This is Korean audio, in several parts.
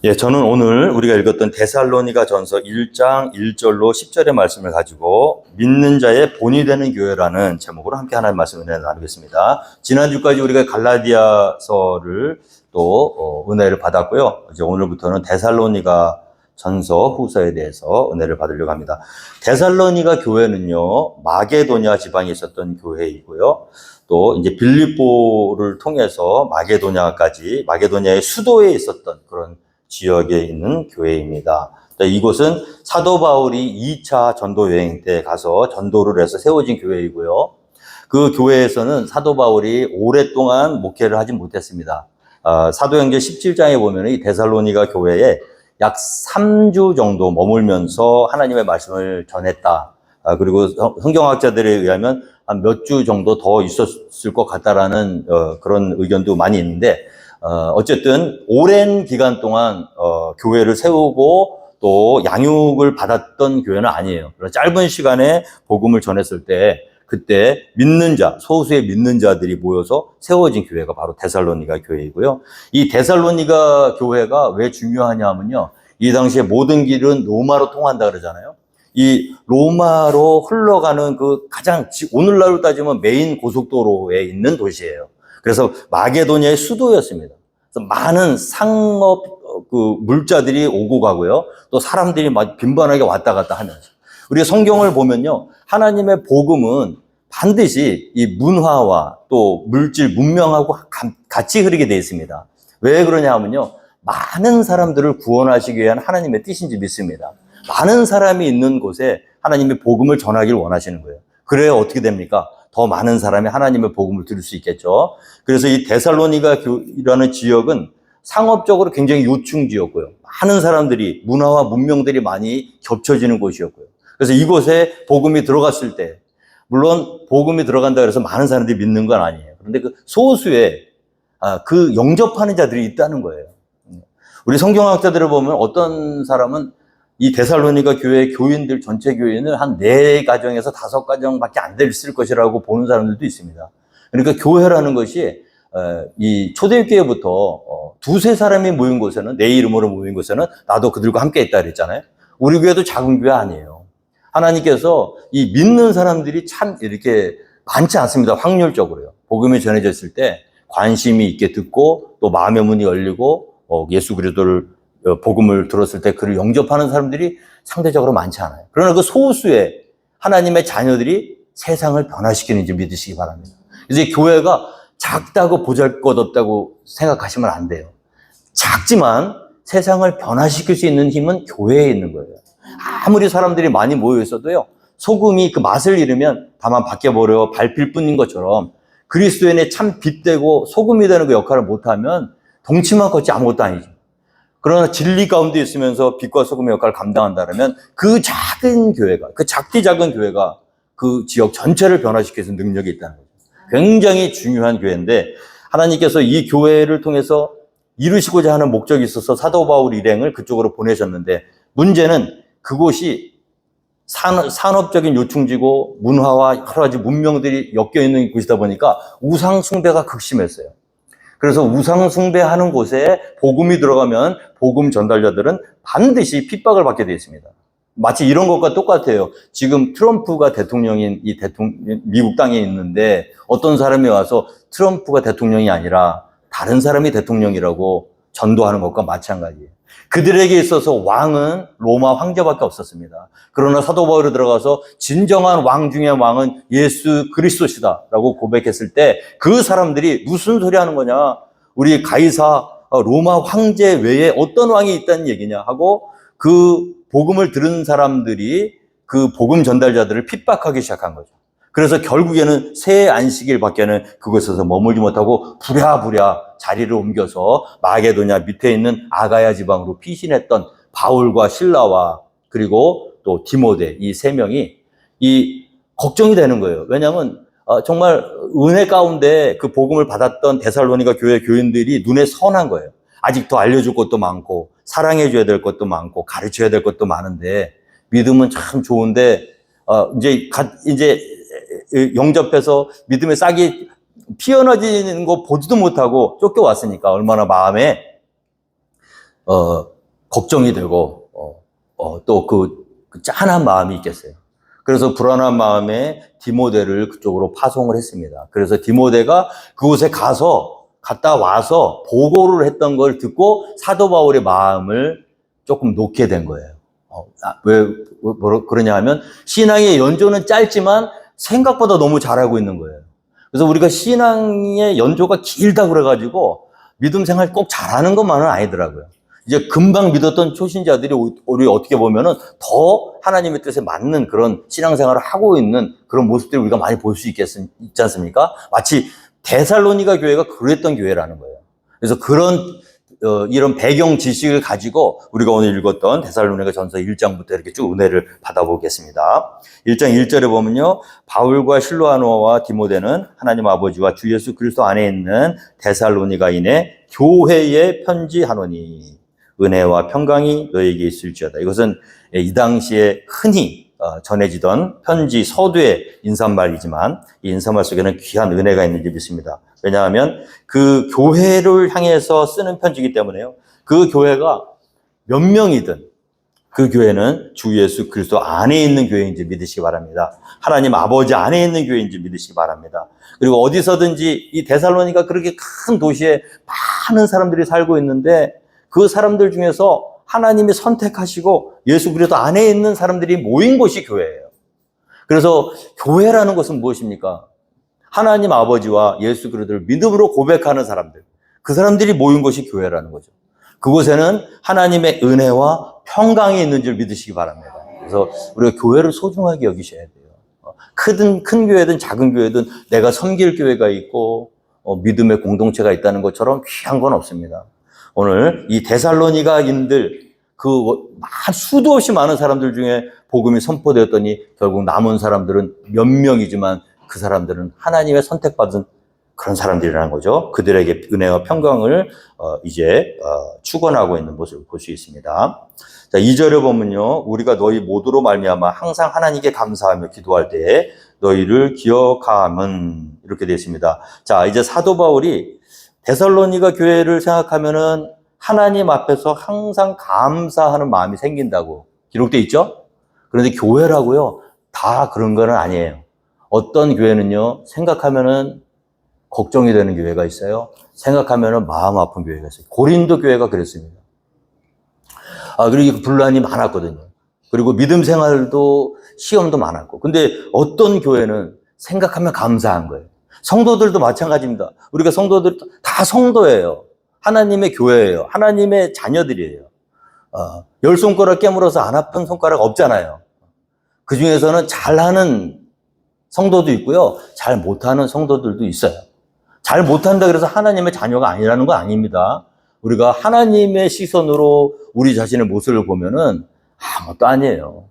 예, 저는 오늘 우리가 읽었던 데살로니가 전서 1장 1절로 10절의 말씀을 가지고 믿는 자의 본이 되는 교회라는 제목으로 함께 하나님 말씀을 나누겠습니다. 지난주까지 우리가 갈라디아서를 또 은혜를 받았고요. 이제 오늘부터는 데살로니가 전서 후서에 대해서 은혜를 받으려고 합니다. 데살로니가 교회는요, 마게도냐 지방에 있었던 교회이고요. 또 이제 빌립보를 통해서 마게도냐의 수도에 있었던 그런 지역에 있는 교회입니다. 이곳은 사도 바울이 2차 전도 여행 때 가서 전도를 해서 세워진 교회이고요. 그 교회에서는 사도 바울이 오랫동안 목회를 하지 못했습니다. 사도행전 17장에 보면 이 데살로니가 교회에 약 3주 정도 머물면서 하나님의 말씀을 전했다. 그리고 성경학자들에 의하면 한 몇 주 정도 더 있었을 것 같다라는 그런 의견도 많이 있는데, 어쨌든 오랜 기간 동안 교회를 세우고 또 양육을 받았던 교회는 아니에요. 그래서 짧은 시간에 복음을 전했을 때 그때 소수의 믿는 자들이 모여서 세워진 교회가 바로 데살로니가 교회이고요. 이 데살로니가 교회가 왜 중요하냐 하면요, 이 당시에 모든 길은 로마로 통한다 그러잖아요. 이 로마로 흘러가는 그 가장 오늘날로 따지면 메인 고속도로에 있는 도시예요. 그래서 마게도냐의 수도였습니다. 그래서 많은 상업 물자들이 오고 가고요. 또 사람들이 막 빈번하게 왔다 갔다 하면서. 우리가 성경을 보면요, 하나님의 복음은 반드시 이 문화와 또 물질, 문명하고 같이 흐르게 되어 있습니다. 왜 그러냐 하면요, 많은 사람들을 구원하시기 위한 하나님의 뜻인지 믿습니다. 많은 사람이 있는 곳에 하나님의 복음을 전하기를 원하시는 거예요. 그래야 어떻게 됩니까? 더 많은 사람이 하나님의 복음을 들을 수 있겠죠. 그래서 이 데살로니가라는 지역은 상업적으로 굉장히 요충 지였고요. 많은 사람들이, 문화와 문명들이 많이 겹쳐지는 곳이었고요. 그래서 이곳에 복음이 들어갔을 때, 물론 복음이 들어간다 그래서 많은 사람들이 믿는 건 아니에요. 그런데 그 소수의 그 영접하는 자들이 있다는 거예요. 우리 성경학자들을 보면 어떤 사람은 이 데살로니가 교회 교인들, 전체 교인을 한 4가정에서 5가정밖에 안 됐을 것이라고 보는 사람들도 있습니다. 그러니까 교회라는 것이 이 초대교회부터 두세 사람이 모인 곳에는, 내 이름으로 모인 곳에는 나도 그들과 함께 있다 그랬잖아요. 우리 교회도 작은 교회 아니에요. 하나님께서 이 믿는 사람들이 참 이렇게 많지 않습니다. 확률적으로요. 복음이 전해졌을 때 관심이 있게 듣고 또 마음의 문이 열리고 예수 그리스도를 복음을 들었을 때 그를 영접하는 사람들이 상대적으로 많지 않아요. 그러나 그 소수의 하나님의 자녀들이 세상을 변화시키는지 믿으시기 바랍니다. 그래서 이 교회가 작다고 보잘것없다고 생각하시면 안 돼요. 작지만 세상을 변화시킬 수 있는 힘은 교회에 있는 거예요. 아무리 사람들이 많이 모여 있어도요, 소금이 그 맛을 잃으면 다만 바뀌어버려 밟힐 뿐인 것처럼 그리스도인의 참 빛되고 소금이 되는 그 역할을 못하면 덩치만 컸지 아무것도 아니죠. 그러나 진리 가운데 있으면서 빛과 소금의 역할을 감당한다면 그 작은 교회가, 그 작디 작은 교회가 그 지역 전체를 변화시켜서 능력이 있다는 거죠. 굉장히 중요한 교회인데, 하나님께서 이 교회를 통해서 이루시고자 하는 목적이 있어서 사도 바울 일행을 그쪽으로 보내셨는데, 문제는 그곳이 산업적인 요충지고 문화와 여러 가지 문명들이 엮여 있는 곳이다 보니까 우상 숭배가 극심했어요. 그래서 우상 숭배하는 곳에 복음이 들어가면 복음 전달자들은 반드시 핍박을 받게 되어 있습니다. 마치 이런 것과 똑같아요. 지금 트럼프가 대통령인 미국 땅에 있는데 어떤 사람이 와서 트럼프가 대통령이 아니라 다른 사람이 대통령이라고 전도하는 것과 마찬가지예요. 그들에게 있어서 왕은 로마 황제밖에 없었습니다. 그러나 사도 바울이 들어가서 진정한 왕 중의 왕은 예수 그리스도시다라고 고백했을 때 그 사람들이 무슨 소리 하는 거냐, 우리 가이사 로마 황제 외에 어떤 왕이 있다는 얘기냐 하고 그 복음을 들은 사람들이 그 복음 전달자들을 핍박하기 시작한 거죠. 그래서 결국에는 새 안식일 밖에는 그곳에서 머물지 못하고 부랴부랴 자리를 옮겨서 마게도냐 밑에 있는 아가야 지방으로 피신했던 바울과 실라와 그리고 또 디모데, 이 3명이 이 걱정이 되는 거예요. 왜냐하면 정말 은혜 가운데 그 복음을 받았던 데살로니가 교회 교인들이 눈에 선한 거예요. 아직 더 알려줄 것도 많고 사랑해줘야 될 것도 많고 가르쳐야 될 것도 많은데, 믿음은 참 좋은데 이제 영접해서 믿음의 싹이 피어나지는 거 보지도 못하고 쫓겨왔으니까 얼마나 마음에 걱정이 되고, 또 그 짠한 마음이 있겠어요. 그래서 불안한 마음에 디모데를 그쪽으로 파송을 했습니다. 그래서 디모데가 그곳에 갔다 와서 보고를 했던 걸 듣고 사도 바울의 마음을 조금 놓게 된 거예요. 왜 그러냐 하면 신앙의 연조는 짧지만 생각보다 너무 잘하고 있는 거예요. 그래서 우리가 신앙의 연조가 길다 그래가지고 믿음 생활 꼭 잘하는 것만은 아니더라고요. 이제 금방 믿었던 초신자들이 우리 어떻게 보면은 더 하나님의 뜻에 맞는 그런 신앙생활을 하고 있는 그런 모습들을 우리가 많이 볼 수 있지 않습니까? 마치 데살로니가 교회가 그랬던 교회라는 거예요. 그래서 이런 배경 지식을 가지고 우리가 오늘 읽었던 데살로니가 전서 1장부터 이렇게 쭉 은혜를 받아보겠습니다. 1장 1절에 보면요. 바울과 실로아노와 디모데는 하나님 아버지와 주 예수 그리스도 안에 있는 데살로니가인의 교회에 편지하노니 은혜와 평강이 너에게 있을지어다. 이것은 이 당시에 흔히 전해지던 편지 서두의 인사말이지만 이 인사말 속에는 귀한 은혜가 있는지 믿습니다. 왜냐하면 그 교회를 향해서 쓰는 편지이기 때문에요. 그 교회가 몇 명이든 그 교회는 주 예수 그리스도 안에 있는 교회인지 믿으시기 바랍니다. 하나님 아버지 안에 있는 교회인지 믿으시기 바랍니다. 그리고 어디서든지 이 데살로니가 그렇게 큰 도시에 많은 사람들이 살고 있는데 그 사람들 중에서 하나님이 선택하시고 예수 그리스도 안에 있는 사람들이 모인 곳이 교회예요. 그래서 교회라는 것은 무엇입니까? 하나님 아버지와 예수 그리스도를 믿음으로 고백하는 사람들, 그 사람들이 모인 곳이 교회라는 거죠. 그곳에는 하나님의 은혜와 평강이 있는 줄 믿으시기 바랍니다. 그래서 우리가 교회를 소중하게 여기셔야 돼요. 큰 교회든 작은 교회든 내가 섬길 교회가 있고 믿음의 공동체가 있다는 것처럼 귀한 건 없습니다. 오늘 이 데살로니가인들 수도 없이 많은 사람들 중에 복음이 선포되었더니 결국 남은 사람들은 몇 명이지만 그 사람들은 하나님의 선택받은 그런 사람들이라는 거죠. 그들에게 은혜와 평강을 이제 축원하고 있는 모습을 볼 수 있습니다. 자, 2절에 보면요. 우리가 너희 모두로 말미암아 항상 하나님께 감사하며 기도할 때에 너희를 기억함은 이렇게 되어 있습니다. 자, 이제 사도 바울이 데살로니가 교회를 생각하면은 하나님 앞에서 항상 감사하는 마음이 생긴다고 기록되어 있죠? 그런데 교회라고요, 다 그런 건 아니에요. 어떤 교회는요, 생각하면은 걱정이 되는 교회가 있어요. 생각하면은 마음 아픈 교회가 있어요. 고린도 교회가 그랬습니다. 그리고 분란이 많았거든요. 그리고 믿음 생활도 시험도 많았고. 근데 어떤 교회는 생각하면 감사한 거예요. 성도들도 마찬가지입니다. 우리가 성도들 다 성도예요. 하나님의 교회예요. 하나님의 자녀들이에요. 10손가락 깨물어서 안 아픈 손가락 없잖아요. 그 중에서는 잘하는 성도도 있고요. 잘 못하는 성도들도 있어요. 잘 못한다 그래서 하나님의 자녀가 아니라는 건 아닙니다. 우리가 하나님의 시선으로 우리 자신의 모습을 보면은 아무것도 아니에요.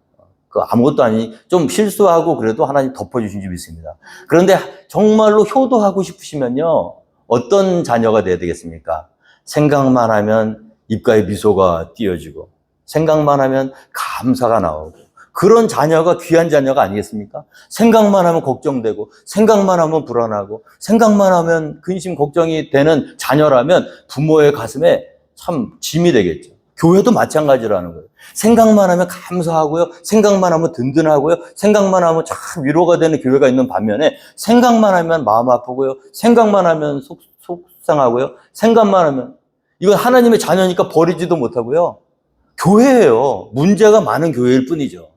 아무것도 아니, 좀 실수하고 그래도 하나님 덮어주신 줄 믿습니다. 그런데 정말로 효도하고 싶으시면요, 어떤 자녀가 돼야 되겠습니까? 생각만 하면 입가에 미소가 띄어지고, 생각만 하면 감사가 나오고, 그런 자녀가 귀한 자녀가 아니겠습니까? 생각만 하면 걱정되고, 생각만 하면 불안하고, 생각만 하면 근심 걱정이 되는 자녀라면 부모의 가슴에 참 짐이 되겠죠. 교회도 마찬가지라는 거예요. 생각만 하면 감사하고요. 생각만 하면 든든하고요. 생각만 하면 참 위로가 되는 교회가 있는 반면에 생각만 하면 마음 아프고요. 생각만 하면 속상하고요. 생각만 하면 이건 하나님의 자녀니까 버리지도 못하고요. 교회예요. 문제가 많은 교회일 뿐이죠.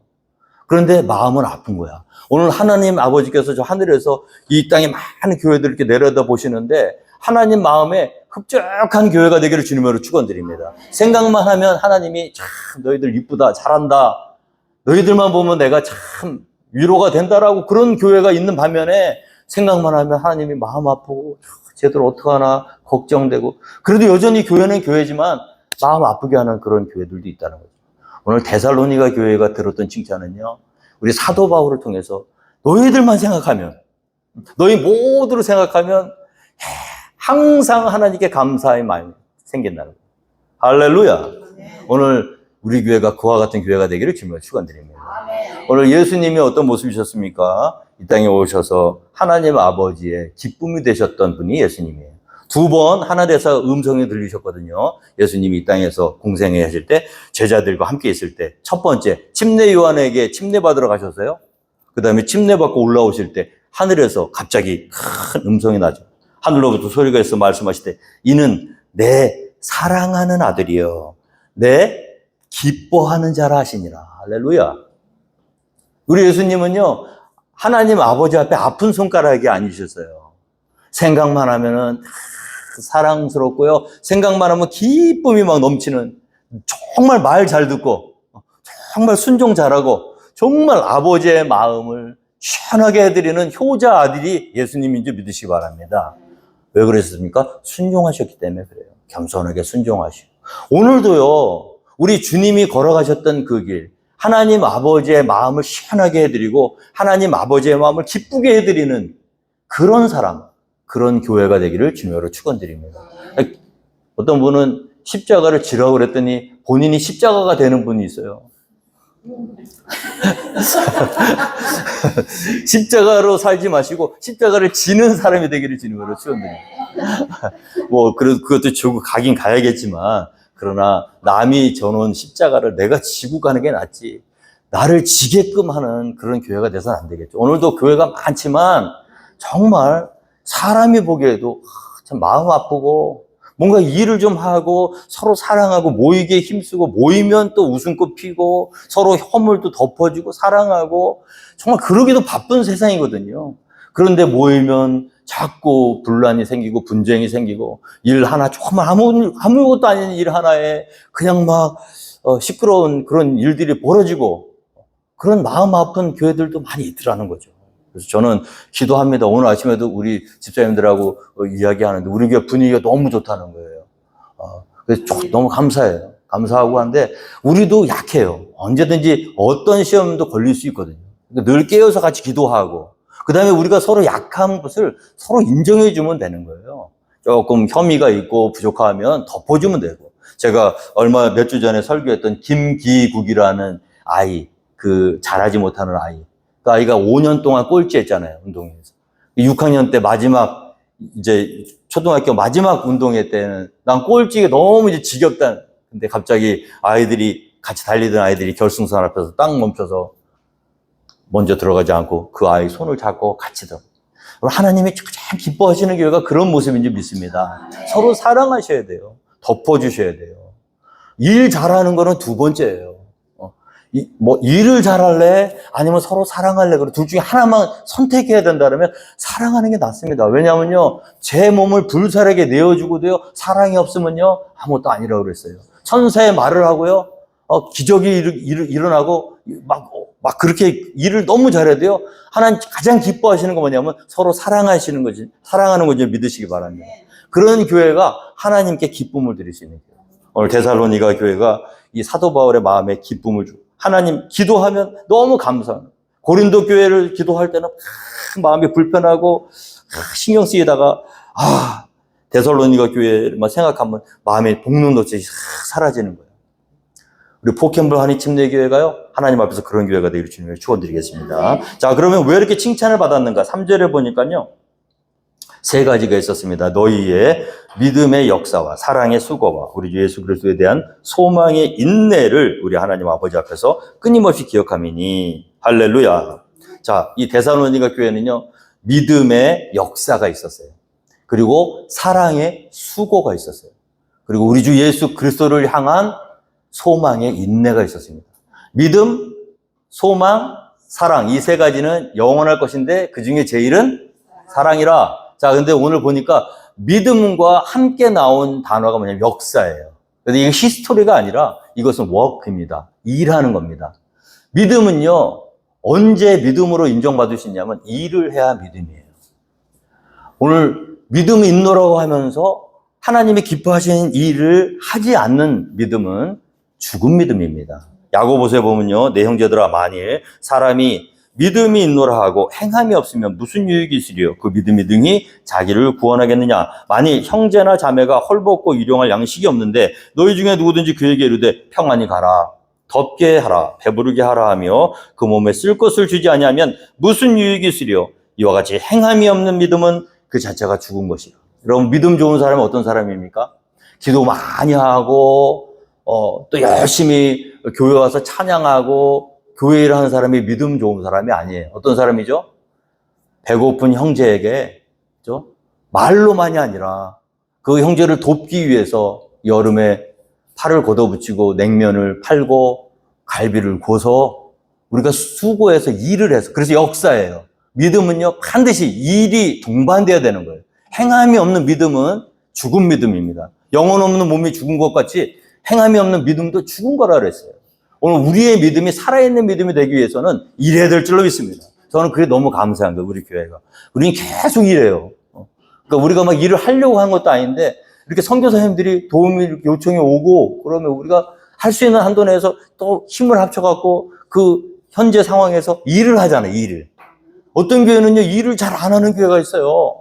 그런데 마음은 아픈 거야. 오늘 하나님 아버지께서 저 하늘에서 이 땅에 많은 교회들 이렇게 내려다 보시는데 하나님 마음에 흡족한 교회가 되기를 주님으로 축원드립니다. 생각만 하면 하나님이 참 너희들 이쁘다, 잘한다, 너희들만 보면 내가 참 위로가 된다라고 그런 교회가 있는 반면에 생각만 하면 하나님이 마음 아프고 쟤들 어떡하나 걱정되고 그래도 여전히 교회는 교회지만 마음 아프게 하는 그런 교회들도 있다는 거죠. 오늘 데살로니가 교회가 들었던 칭찬은요, 우리 사도 바울을 통해서 너희들만 생각하면, 너희 모두를 생각하면 항상 하나님께 감사의 마음이 생긴다는 거예요. 할렐루야. 오늘 우리 교회가 그와 같은 교회가 되기를 주님으로 축원드립니다. 오늘 예수님이 어떤 모습이셨습니까? 이 땅에 오셔서 하나님 아버지의 기쁨이 되셨던 분이 예수님이에요. 두 번 하나 돼서 음성이 들리셨거든요. 예수님이 이 땅에서 공생애 하실 때 제자들과 함께 있을 때 첫 번째 침례 요한에게 침례 받으러 가셨어요. 그 다음에 침례 받고 올라오실 때 하늘에서 갑자기 큰 음성이 나죠. 하늘로부터 소리가 있어 말씀하실 때 이는 내 사랑하는 아들이요 내 기뻐하는 자라 하시니라. 할렐루야. 우리 예수님은요 하나님 아버지 앞에 아픈 손가락이 아니셨어요. 생각만 하면은 사랑스럽고요. 생각만 하면 기쁨이 막 넘치는 정말 말 잘 듣고 정말 순종 잘하고 정말 아버지의 마음을 시원하게 해드리는 효자 아들이 예수님인 줄 믿으시기 바랍니다. 왜 그랬습니까? 순종하셨기 때문에 그래요. 겸손하게 순종하시고. 오늘도요, 우리 주님이 걸어가셨던 그 길, 하나님 아버지의 마음을 시원하게 해드리고 하나님 아버지의 마음을 기쁘게 해드리는 그런 사람, 그런 교회가 되기를 주님으로 축원드립니다. 어떤 분은 십자가를 지라고 그랬더니 본인이 십자가가 되는 분이 있어요. 십자가로 살지 마시고 십자가를 지는 사람이 되기를 주님으로 축원드립니다. 뭐 그것도 지고 가긴 가야겠지만 그러나 남이 져놓은 십자가를 내가 지고 가는 게 낫지 나를 지게끔 하는 그런 교회가 돼서는 안 되겠죠. 오늘도 교회가 많지만 정말 사람이 보기에도 참 마음 아프고 뭔가 일을 좀 하고 서로 사랑하고 모이게 힘쓰고 모이면 또 웃음꽃 피고 서로 허물도 덮어주고 사랑하고 정말 그러기도 바쁜 세상이거든요. 그런데 모이면 자꾸 분란이 생기고 분쟁이 생기고 일 하나 정말 아무것도 아닌 일 하나에 그냥 막 시끄러운 그런 일들이 벌어지고 그런 마음 아픈 교회들도 많이 있더라는 거죠. 그래서 저는 기도합니다. 오늘 아침에도 우리 집사님들하고 이야기하는데 우리 교회 분위기가 너무 좋다는 거예요. 그래서 너무 감사해요. 감사하고 한데 우리도 약해요. 언제든지 어떤 시험도 걸릴 수 있거든요. 그러니까 늘 깨어서 같이 기도하고 그 다음에 우리가 서로 약한 것을 서로 인정해 주면 되는 거예요. 조금 혐의가 있고 부족하면 덮어주면 되고 제가 몇 주 전에 설교했던 김기국이라는 아이 그 잘하지 못하는 아이 그 아이가 5년 동안 꼴찌했잖아요, 운동회에서. 6학년 때 마지막, 이제 초등학교 마지막 운동회 때는 난 꼴찌가 너무 이제 지겹다. 근데 갑자기 같이 달리던 아이들이 결승선 앞에서 딱 멈춰서 먼저 들어가지 않고 그 아이 손을 잡고 같이 들어. 하나님이 가장 기뻐하시는 교회가 그런 모습인지 믿습니다. 서로 사랑하셔야 돼요. 덮어주셔야 돼요. 일 잘하는 거는 두 번째예요. 일을 잘할래? 아니면 서로 사랑할래? 그럼 둘 중에 하나만 선택해야 된다 그러면 사랑하는 게 낫습니다. 왜냐하면요, 제 몸을 불살에게 내어주고도요, 사랑이 없으면요, 아무것도 아니라고 그랬어요. 천사의 말을 하고요, 기적이 일어나고, 막 그렇게 일을 너무 잘해도요, 하나님 가장 기뻐하시는 거 뭐냐면 서로 사랑하는 거지 믿으시기 바랍니다. 그런 교회가 하나님께 기쁨을 드릴 수 있는 교회. 오늘 데살로니가 교회가 이 사도 바울의 마음에 기쁨을 주고, 하나님 기도하면 너무 감사해요. 고린도 교회를 기도할 때는 마음이 불편하고 신경 쓰이다가 데살로니가 교회만 생각하면 마음에 볶는 것이 사라지는 거예요. 우리 포캠블 한인 침례교회가요 하나님 앞에서 그런 교회가 되기를 주님을 축원드리겠습니다. 자, 그러면 왜 이렇게 칭찬을 받았는가? 3절에 보니까요 3가지가 있었습니다. 너희의 믿음의 역사와 사랑의 수고와 우리 주 예수 그리스도에 대한 소망의 인내를 우리 하나님 아버지 앞에서 끊임없이 기억함이니 할렐루야. 자, 이 데살로니가 교회는요 믿음의 역사가 있었어요. 그리고 사랑의 수고가 있었어요. 그리고 우리 주 예수 그리스도를 향한 소망의 인내가 있었습니다. 믿음, 소망, 사랑 이 3가지는 영원할 것인데 그 중에 제일은 사랑이라. 자, 근데 오늘 보니까 믿음과 함께 나온 단어가 뭐냐면 역사예요. 그래서 이게 히스토리가 아니라 이것은 워크입니다. 일하는 겁니다. 믿음은요, 언제 믿음으로 인정받을 수 있냐면 일을 해야 믿음이에요. 오늘 믿음이 있노라고 하면서 하나님이 기뻐하시는 일을 하지 않는 믿음은 죽은 믿음입니다. 야고보서에 보면요, 내 형제들아 만일 사람이 믿음이 있노라 하고 행함이 없으면 무슨 유익이 있으리요? 그 믿음이 능히 자기를 구원하겠느냐? 만일 형제나 자매가 헐벗고 일용할 양식이 없는데 너희 중에 누구든지 그에게 이르되 평안히 가라, 덥게 하라, 배부르게 하라 하며 그 몸에 쓸 것을 주지 아니하면 무슨 유익이 있으리요? 이와 같이 행함이 없는 믿음은 그 자체가 죽은 것이라. 여러분, 믿음 좋은 사람은 어떤 사람입니까? 기도 많이 하고, 또 열심히 교회 와서 찬양하고, 교회 일을 하는 사람이 믿음 좋은 사람이 아니에요. 어떤 사람이죠? 배고픈 형제에게, 그죠? 말로만이 아니라 그 형제를 돕기 위해서 여름에 팔을 걷어붙이고 냉면을 팔고 갈비를 구워서 우리가 수고해서 일을 해서, 그래서 역사예요. 믿음은요, 반드시 일이 동반돼야 되는 거예요. 행함이 없는 믿음은 죽은 믿음입니다. 영혼 없는 몸이 죽은 것 같이 행함이 없는 믿음도 죽은 거라 그랬어요. 오늘 우리의 믿음이 살아있는 믿음이 되기 위해서는 일해야 될 줄로 믿습니다. 저는 그게 너무 감사한 거예요, 우리 교회가. 우리는 계속 일해요. 그러니까 우리가 막 일을 하려고 한 것도 아닌데, 이렇게 선교사님들이 도움이 요청이 오고, 그러면 우리가 할 수 있는 한도 내에서 또 힘을 합쳐갖고 그 현재 상황에서 일을 하잖아요, 일을. 어떤 교회는요, 일을 잘 안 하는 교회가 있어요.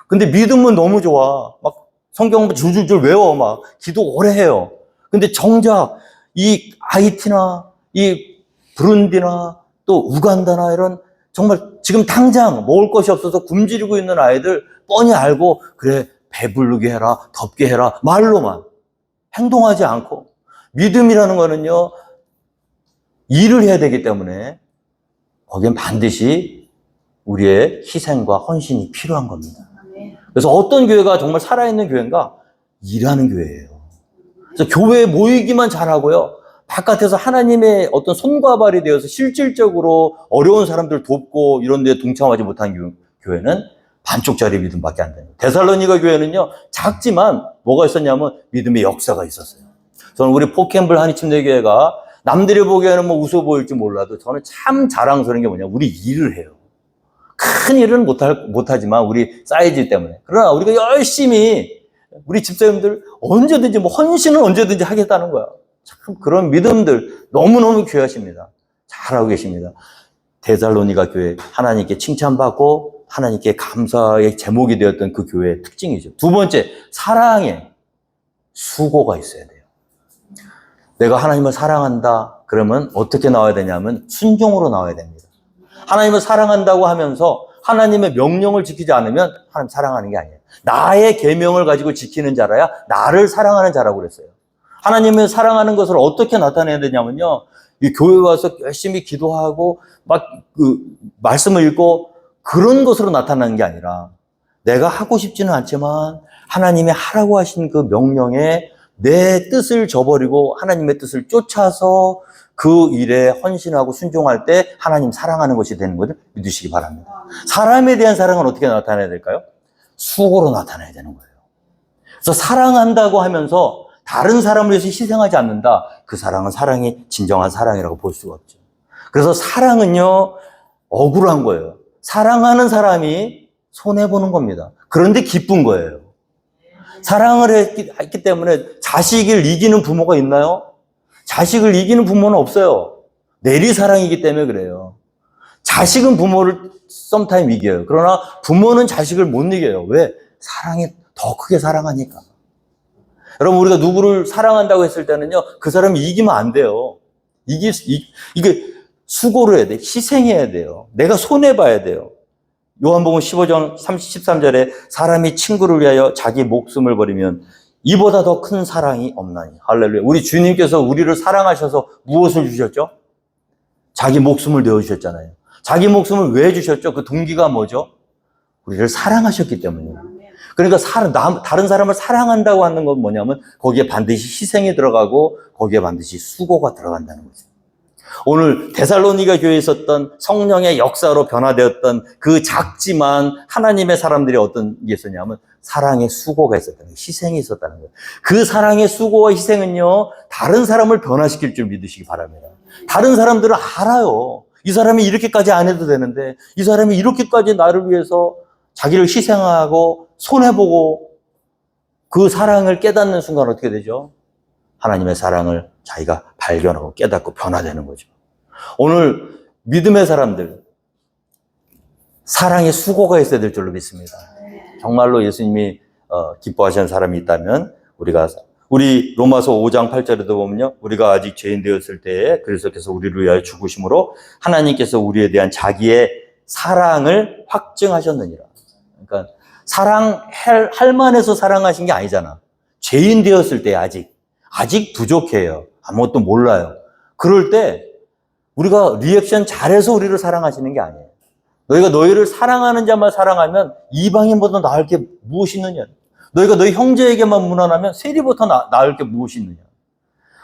근데 믿음은 너무 좋아. 막 성경 줄줄줄 외워, 막 기도 오래 해요. 근데 정작 이 하이티나 이 부룬디나 또 우간다나 이런 정말 지금 당장 먹을 것이 없어서 굶주리고 있는 아이들 뻔히 알고, 그래, 배부르게 해라, 덥게 해라, 말로만 행동하지 않고. 믿음이라는 거는요, 일을 해야 되기 때문에 거기엔 반드시 우리의 희생과 헌신이 필요한 겁니다. 그래서 어떤 교회가 정말 살아있는 교회인가? 일하는 교회예요. 그래서 교회에 모이기만 잘하고요, 바깥에서 하나님의 어떤 손과 발이 되어서 실질적으로 어려운 사람들 돕고 이런 데 동참하지 못한 교회는 반쪽짜리 믿음밖에 안 돼요. 데살로니가 교회는요, 작지만 뭐가 있었냐면 믿음의 역사가 있었어요. 저는 우리 포캠블 한의침대교회가 남들이 보기에는 뭐 웃어 보일지 몰라도 저는 참 자랑스러운 게 뭐냐, 우리 일을 해요. 큰 일은 못하지만 우리 사이즈 때문에. 그러나 우리가 열심히 우리 집사님들 언제든지 뭐 헌신은 언제든지 하겠다는 거야. 참 그런 믿음들 너무너무 귀하십니다. 잘하고 계십니다. 데살로니가 교회 하나님께 칭찬받고 하나님께 감사의 제목이 되었던 그 교회의 특징이죠. 두 번째, 사랑에 수고가 있어야 돼요. 내가 하나님을 사랑한다 그러면 어떻게 나와야 되냐면 순종으로 나와야 됩니다. 하나님을 사랑한다고 하면서 하나님의 명령을 지키지 않으면 하나님 사랑하는 게 아니에요. 나의 계명을 가지고 지키는 자라야 나를 사랑하는 자라고 그랬어요. 하나님을 사랑하는 것을 어떻게 나타내야 되냐면요, 이 교회 와서 열심히 기도하고 막 그 말씀을 읽고 그런 것으로 나타나는 게 아니라, 내가 하고 싶지는 않지만 하나님의 하라고 하신 그 명령에 내 뜻을 저버리고 하나님의 뜻을 쫓아서 그 일에 헌신하고 순종할 때 하나님 사랑하는 것이 되는 것을 믿으시기 바랍니다. 사람에 대한 사랑은 어떻게 나타내야 될까요? 수고로 나타내야 되는 거예요. 그래서 사랑한다고 하면서 다른 사람을 위해서 희생하지 않는다, 그 사랑은 사랑이 진정한 사랑이라고 볼 수가 없죠. 그래서 사랑은요, 억울한 거예요. 사랑하는 사람이 손해보는 겁니다. 그런데 기쁜 거예요. 사랑을 했기 때문에 자식을 이기는 부모가 있나요? 자식을 이기는 부모는 없어요. 내리사랑이기 때문에 그래요. 자식은 부모를 썸타임 이겨요. 그러나 부모는 자식을 못 이겨요. 왜? 사랑이 더 크게 사랑하니까. 여러분, 우리가 누구를 사랑한다고 했을 때는요, 그 사람이 이기면 안 돼요. 이게 수고를 해야 돼. 희생해야 돼요. 내가 손해봐야 돼요. 요한복음 15장 13절에 사람이 친구를 위하여 자기 목숨을 버리면 이보다 더 큰 사랑이 없나니. 할렐루야. 우리 주님께서 우리를 사랑하셔서 무엇을 주셨죠? 자기 목숨을 내어주셨잖아요. 자기 목숨을 왜 주셨죠? 그 동기가 뭐죠? 우리를 사랑하셨기 때문이에요. 그러니까 다른 사람을 사랑한다고 하는 건 뭐냐면 거기에 반드시 희생이 들어가고 거기에 반드시 수고가 들어간다는 거죠. 오늘 데살로니가 교회에 있었던 성령의 역사로 변화되었던 그 작지만 하나님의 사람들이 어떤 게 있었냐면 사랑의 수고가 있었다는 거예요. 희생이 있었다는 거예요. 그 사랑의 수고와 희생은요, 다른 사람을 변화시킬 줄 믿으시기 바랍니다. 다른 사람들은 알아요. 이 사람이 이렇게까지 안 해도 되는데, 이 사람이 이렇게까지 나를 위해서 자기를 희생하고 손해보고, 그 사랑을 깨닫는 순간 어떻게 되죠? 하나님의 사랑을 자기가 발견하고 깨닫고 변화되는 거죠. 오늘 믿음의 사람들, 사랑의 수고가 있어야 될 줄로 믿습니다. 정말로 예수님이 기뻐하시는 사람이 있다면 우리 로마서 5장 8절에도 보면요, 우리가 아직 죄인 되었을 때에 그리스도께서 우리를 위하여 죽으심으로 하나님께서 우리에 대한 자기의 사랑을 확증하셨느니라. 그러니까 사랑할 만해서 사랑하신 게 아니잖아. 죄인 되었을 때 아직 부족해요. 아무것도 몰라요. 그럴 때 우리가 리액션 잘해서 우리를 사랑하시는 게 아니에요. 너희가 너희를 사랑하는 자만 사랑하면 이방인보다 나을 게 무엇이 있느냐. 너희가 너희 형제에게만 무난하면 세리보다 나을 게 무엇이 있느냐.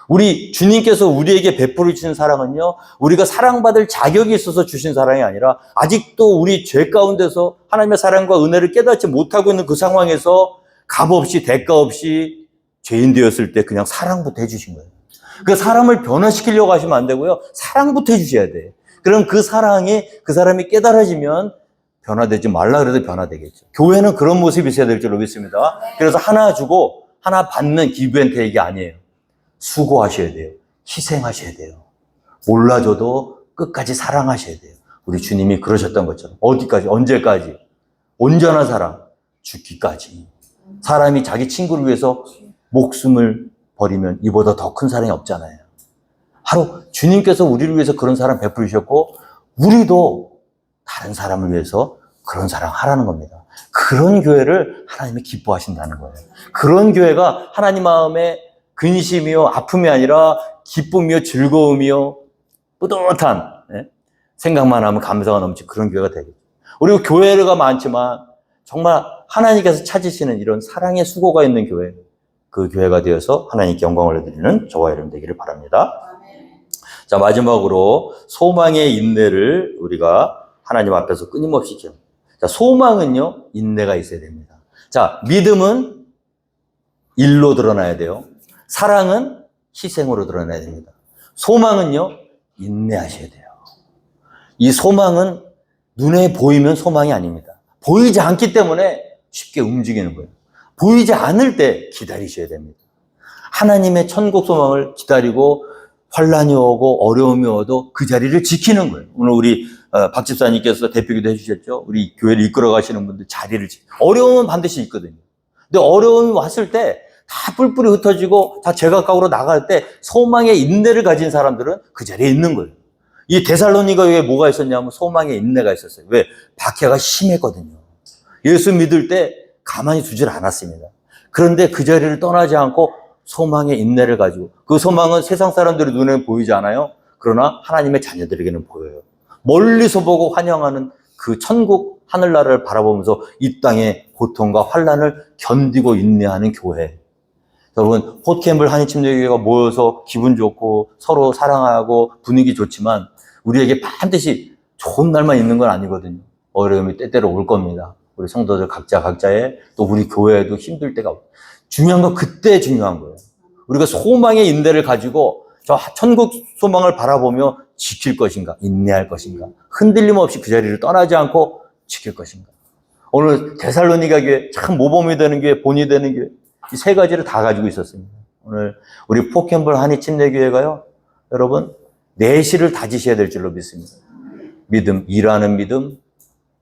우리 주님께서 우리에게 베풀어 주신 사랑은요, 우리가 사랑받을 자격이 있어서 주신 사랑이 아니라 아직도 우리 죄 가운데서 하나님의 사랑과 은혜를 깨닫지 못하고 있는 그 상황에서 값 없이 대가 없이 죄인 되었을 때 그냥 사랑부터 해주신 거예요. 그 사람을 변화시키려고 하시면 안 되고요, 사랑부터 해주셔야 돼요. 그럼 그 사랑이 그 사람이 깨달아지면 변화되지 말라 그래도 변화되겠죠. 교회는 그런 모습이 있어야 될 줄로 믿습니다. 그래서 하나 주고 하나 받는 기브앤테이크가 아니에요. 수고하셔야 돼요. 희생하셔야 돼요. 몰라줘도 끝까지 사랑하셔야 돼요. 우리 주님이 그러셨던 것처럼. 어디까지? 언제까지? 온전한 사랑, 죽기까지. 사람이 자기 친구를 위해서 목숨을 버리면 이보다 더 큰 사랑이 없잖아요. 바로 주님께서 우리를 위해서 그런 사랑 베풀으셨고 우리도 다른 사람을 위해서 그런 사랑 하라는 겁니다. 그런 교회를 하나님이 기뻐하신다는 거예요. 그런 교회가 하나님 마음에 근심이요 아픔이 아니라 기쁨이요 즐거움이요 뿌듯한 생각만 하면 감사가 넘치는 그런 교회가 되겠죠. 우리 교회가 많지만 정말 하나님께서 찾으시는 이런 사랑의 수고가 있는 교회, 그 교회가 되어서 하나님께 영광을 드리는 저와 여러분 되기를 바랍니다. 자, 마지막으로 소망의 인내를 우리가 하나님 앞에서 끊임없이 기억합니다. 자, 소망은요, 인내가 있어야 됩니다. 자, 믿음은 일로 드러나야 돼요. 사랑은 희생으로 드러나야 됩니다. 소망은요, 인내하셔야 돼요. 이 소망은 눈에 보이면 소망이 아닙니다. 보이지 않기 때문에 쉽게 움직이는 거예요. 보이지 않을 때 기다리셔야 됩니다. 하나님의 천국 소망을 기다리고 환란이 오고 어려움이 오도 그 자리를 지키는 거예요. 오늘 우리 박 집사님께서 대표기도 해주셨죠. 우리 교회를 이끌어 가시는 분들 자리를 어려움은 반드시 있거든요. 근데 어려움이 왔을 때 다 뿔뿔이 흩어지고 다 제각각으로 나갈 때 소망의 인내를 가진 사람들은 그 자리에 있는 거예요. 이 데살로니가에 뭐가 있었냐면 소망의 인내가 있었어요. 왜? 박해가 심했거든요. 예수 믿을 때 가만히 두질 않았습니다. 그런데 그 자리를 떠나지 않고 소망의 인내를 가지고, 그 소망은 세상 사람들의 눈에 보이지 않아요. 그러나 하나님의 자녀들에게는 보여요. 멀리서 보고 환영하는 그 천국 하늘나라를 바라보면서 이 땅의 고통과 환난을 견디고 인내하는 교회. 여러분, 폿캠블 한인침례교회가 모여서 기분 좋고 서로 사랑하고 분위기 좋지만 우리에게 반드시 좋은 날만 있는 건 아니거든요. 어려움이 때때로 올 겁니다. 우리 성도들 각자의, 또 우리 교회에도 힘들 때가 오고. 중요한 건 그때 중요한 거예요. 우리가 소망의 인내를 가지고 저 천국 소망을 바라보며 지킬 것인가, 인내할 것인가, 흔들림 없이 그 자리를 떠나지 않고 지킬 것인가. 오늘 데살로니가 교회, 참 모범이 되는 교회, 본이 되는 교회, 이 세 가지를 다 가지고 있었습니다. 오늘 우리 폿캠블 한인침례교회가요, 여러분, 내실을 다지셔야 될 줄로 믿습니다. 믿음, 일하는 믿음,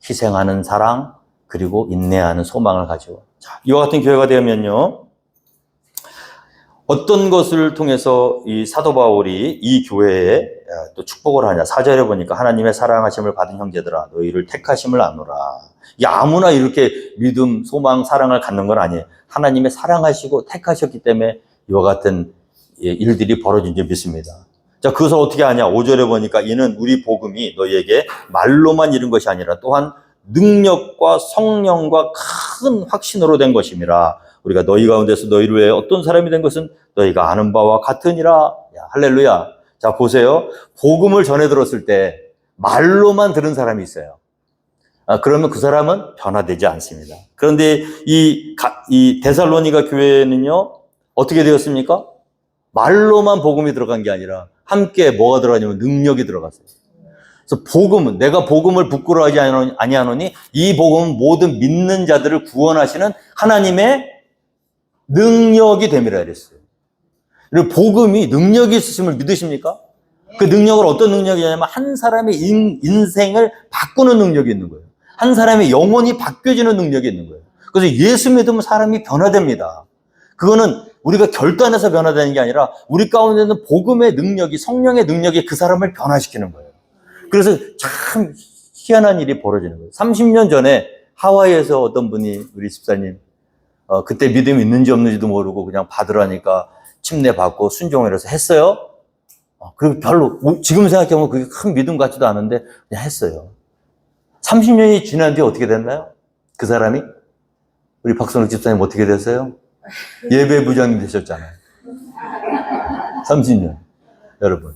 희생하는 사랑, 그리고 인내하는 소망을 가지고. 자, 이와 같은 교회가 되면요, 어떤 것을 통해서 이 사도 바울이 이 교회에 또 축복을 하냐. 4절에 보니까 하나님의 사랑하심을 받은 형제들아 너희를 택하심을 아노라. 이 아무나 이렇게 믿음, 소망, 사랑을 갖는 건 아니에요. 하나님의 사랑하시고 택하셨기 때문에 이와 같은 일들이 벌어진 줄 믿습니다. 자, 그것을 어떻게 하냐. 5절에 보니까 이는 우리 복음이 너희에게 말로만 이룬 것이 아니라 또한 능력과 성령과 큰 확신으로 된 것임이라. 우리가 너희 가운데서 너희를 위해 어떤 사람이 된 것은 너희가 아는 바와 같으니라. 야, 할렐루야. 자, 보세요. 복음을 전해 들었을 때 말로만 들은 사람이 있어요. 그러면 그 사람은 변화되지 않습니다. 그런데 이 데살로니가 교회는요, 어떻게 되었습니까? 말로만 복음이 들어간 게 아니라 함께 뭐가 들어가냐면 능력이 들어갔어요. 그래서 복음은, 내가 복음을 부끄러워하지 아니하노니 이 복음은 모든 믿는 자들을 구원하시는 하나님의 능력이 됨이라 그랬어요. 그리고 복음이 능력이 있으심을 믿으십니까? 그 능력을 어떤 능력이냐면 한 사람의 인생을 바꾸는 능력이 있는 거예요. 한 사람의 영혼이 바뀌어지는 능력이 있는 거예요. 그래서 예수 믿으면 사람이 변화됩니다. 그거는 우리가 결단해서 변화되는 게 아니라 우리 가운데는 복음의 능력이, 성령의 능력이 그 사람을 변화시키는 거예요. 그래서 참 희한한 일이 벌어지는 거예요. 30년 전에 하와이에서 어떤 분이 우리 집사님 그때 믿음이 있는지 없는지도 모르고 그냥 받으라니까 침례 받고 순종을 해서 했어요. 그리고 별로 지금 생각해보면 그게 큰 믿음 같지도 않은데 그냥 했어요. 30년이 지난 뒤에 어떻게 됐나요? 그 사람이? 우리 박선욱 집사님 어떻게 됐어요? 예배 부장님 되셨잖아요. 30년. 여러분,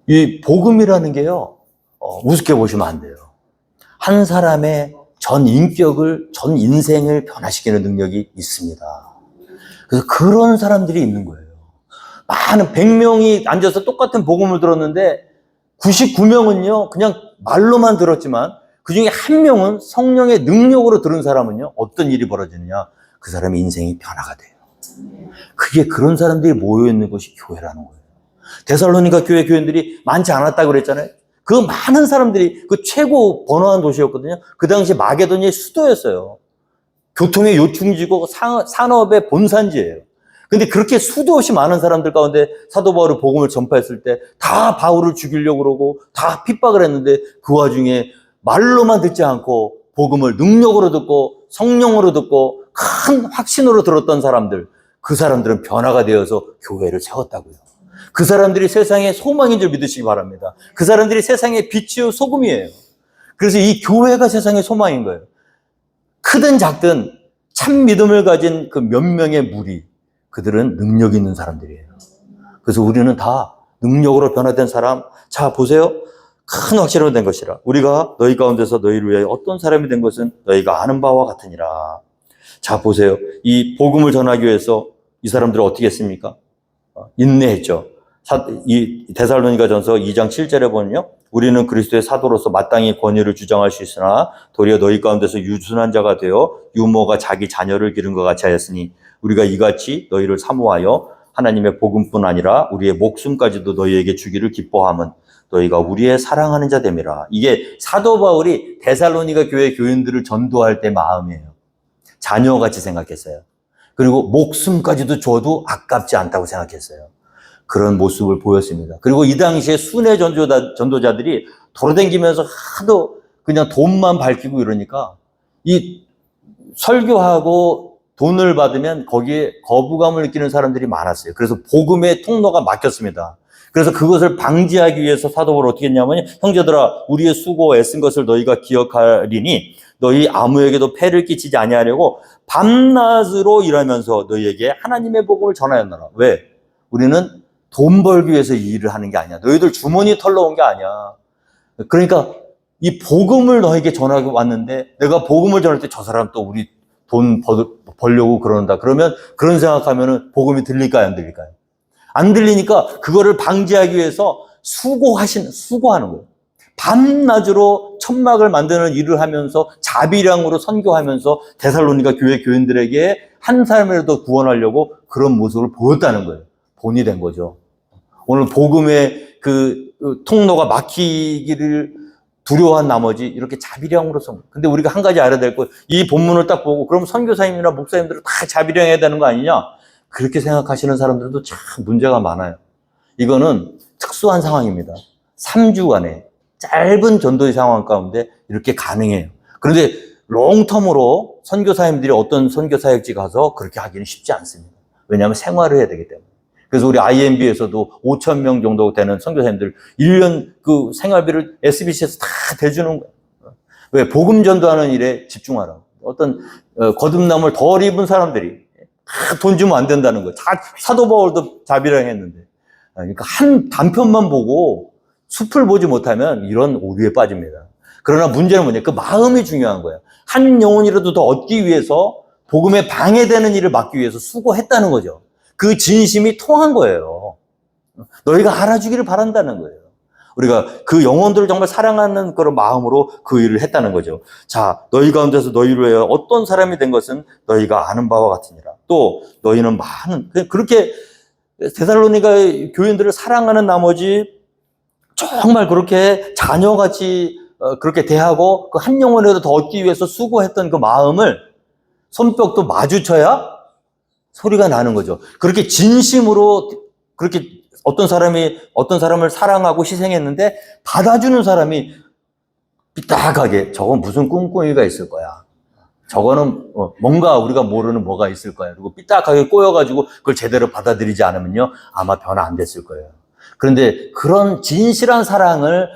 이 복음이라는 게요, 우습게 보시면 안 돼요. 한 사람의 전 인격을, 전 인생을 변화시키는 능력이 있습니다. 그래서 그런 사람들이 있는 거예요. 많은 100명이 앉아서 똑같은 복음을 들었는데 99명은요, 그냥 말로만 들었지만 그 중에 한 명은 성령의 능력으로 들은 사람은요, 어떤 일이 벌어지느냐? 그 사람의 인생이 변화가 돼요. 그게 그런 사람들이 모여있는 것이 교회라는 거예요. 데살로니가 교회 교인들이 많지 않았다고 그랬잖아요. 그 많은 사람들이 그 최고 번화한 도시였거든요. 그 당시 마게도니아의 수도였어요. 교통의 요충지고 산업의 본산지예요. 근데 그렇게 수도 없이 많은 사람들 가운데 사도 바울이 복음을 전파했을 때 다 바울을 죽이려고 그러고 다 핍박을 했는데 그 와중에 말로만 듣지 않고 복음을 능력으로 듣고 성령으로 듣고 큰 확신으로 들었던 사람들, 그 사람들은 변화가 되어서 교회를 세웠다고요. 그 사람들이 세상의 소망인 줄 믿으시기 바랍니다. 그 사람들이 세상의 빛이요 소금이에요. 그래서 이 교회가 세상의 소망인 거예요. 크든 작든 참 믿음을 가진 그 몇 명의 무리, 그들은 능력 있는 사람들이에요. 그래서 우리는 다 능력으로 변화된 사람. 자, 보세요. 큰 확신으로 된 것이라. 우리가 너희 가운데서 너희를 위하여 어떤 사람이 된 것은 너희가 아는 바와 같으니라. 자, 보세요. 이 복음을 전하기 위해서 이 사람들은 어떻게 했습니까? 인내했죠. 이 데살로니가전서 2장 7절에 보면요. 우리는 그리스도의 사도로서 마땅히 권위를 주장할 수 있으나 도리어 너희 가운데서 유순한 자가 되어 유모가 자기 자녀를 기른 것 같이 하였으니 우리가 이같이 너희를 사모하여 하나님의 복음뿐 아니라 우리의 목숨까지도 너희에게 주기를 기뻐함은 너희가 우리의 사랑하는 자 됨이라. 이게 사도 바울이 데살로니가 교회 교인들을 전도할 때 마음이에요. 자녀같이 생각했어요. 그리고 목숨까지도 줘도 아깝지 않다고 생각했어요. 그런 모습을 보였습니다. 그리고 이 당시에 순회 전도자들이 돌아다니면서 하도 그냥 돈만 밝히고 이러니까 이 설교하고 돈을 받으면 거기에 거부감을 느끼는 사람들이 많았어요. 그래서 복음의 통로가 막혔습니다. 그래서 그것을 방지하기 위해서 사도 바울은 어떻게 했냐면, 형제들아 우리의 수고 애쓴 것을 너희가 기억하리니 너희 아무에게도 폐를 끼치지 아니하려고 밤낮으로 일하면서 너희에게 하나님의 복음을 전하였노라. 왜? 우리는 돈 벌기 위해서 이 일을 하는 게 아니야. 너희들 주머니 털러 온 게 아니야. 그러니까 이 복음을 너에게 전하고 왔는데 내가 복음을 전할 때 저 사람 또 우리 돈 벌려고 그러는다. 그러면 그런 생각하면은 복음이 들릴까요? 안 들릴까요? 안 들리니까 그거를 방지하기 위해서 수고하는 거예요. 밤낮으로 천막을 만드는 일을 하면서 자비량으로 선교하면서 데살로니가 교회 교인들에게 한 사람이라도 구원하려고 그런 모습을 보였다는 거예요. 본이 된 거죠. 오늘 복음의 그 통로가 막히기를 두려워한 나머지 이렇게 자비량으로 선. 근데 우리가 한 가지 알아야 될 거, 이 본문을 딱 보고 그럼 선교사님이나 목사님들은 다 자비량해야 되는 거 아니냐? 그렇게 생각하시는 사람들도 참 문제가 많아요. 이거는 특수한 상황입니다. 3주간의 짧은 전도의 상황 가운데 이렇게 가능해요. 그런데 롱텀으로 선교사님들이 어떤 선교사역지 가서 그렇게 하기는 쉽지 않습니다. 왜냐하면 생활을 해야 되기 때문에. 그래서 우리 IMB에서도 5,000명 정도 되는 선교사님들 1년 그 생활비를 SBC에서 다 대주는 거예요. 왜? 복음 전도하는 일에 집중하라고. 어떤 거듭남을 덜 입은 사람들이 돈 주면 안 된다는 거예요. 다 사도 바울도 자비랑 했는데. 그러니까 한 단편만 보고 숲을 보지 못하면 이런 오류에 빠집니다. 그러나 문제는 뭐냐? 그 마음이 중요한 거예요. 한 영혼이라도 더 얻기 위해서 복음에 방해되는 일을 막기 위해서 수고했다는 거죠. 그 진심이 통한 거예요. 너희가 알아주기를 바란다는 거예요. 우리가 그 영혼들을 정말 사랑하는 그런 마음으로 그 일을 했다는 거죠. 자, 너희 가운데서 너희를 위하여 어떤 사람이 된 것은 너희가 아는 바와 같으니라. 또 너희는 많은, 그렇게 데살로니가 교인들을 사랑하는 나머지 정말 그렇게 자녀같이 그렇게 대하고 그 한 영혼이라도 더 얻기 위해서 수고했던 그 마음을 손뼉도 마주쳐야 소리가 나는 거죠. 그렇게 진심으로 그렇게 어떤 사람을 사랑하고 희생했는데 받아주는 사람이 삐딱하게 저건 무슨 꿍꿍이가 있을 거야. 저거는 뭔가 우리가 모르는 뭐가 있을 거야. 그리고 삐딱하게 꼬여가지고 그걸 제대로 받아들이지 않으면요 아마 변화 안 됐을 거예요. 그런데 그런 진실한 사랑을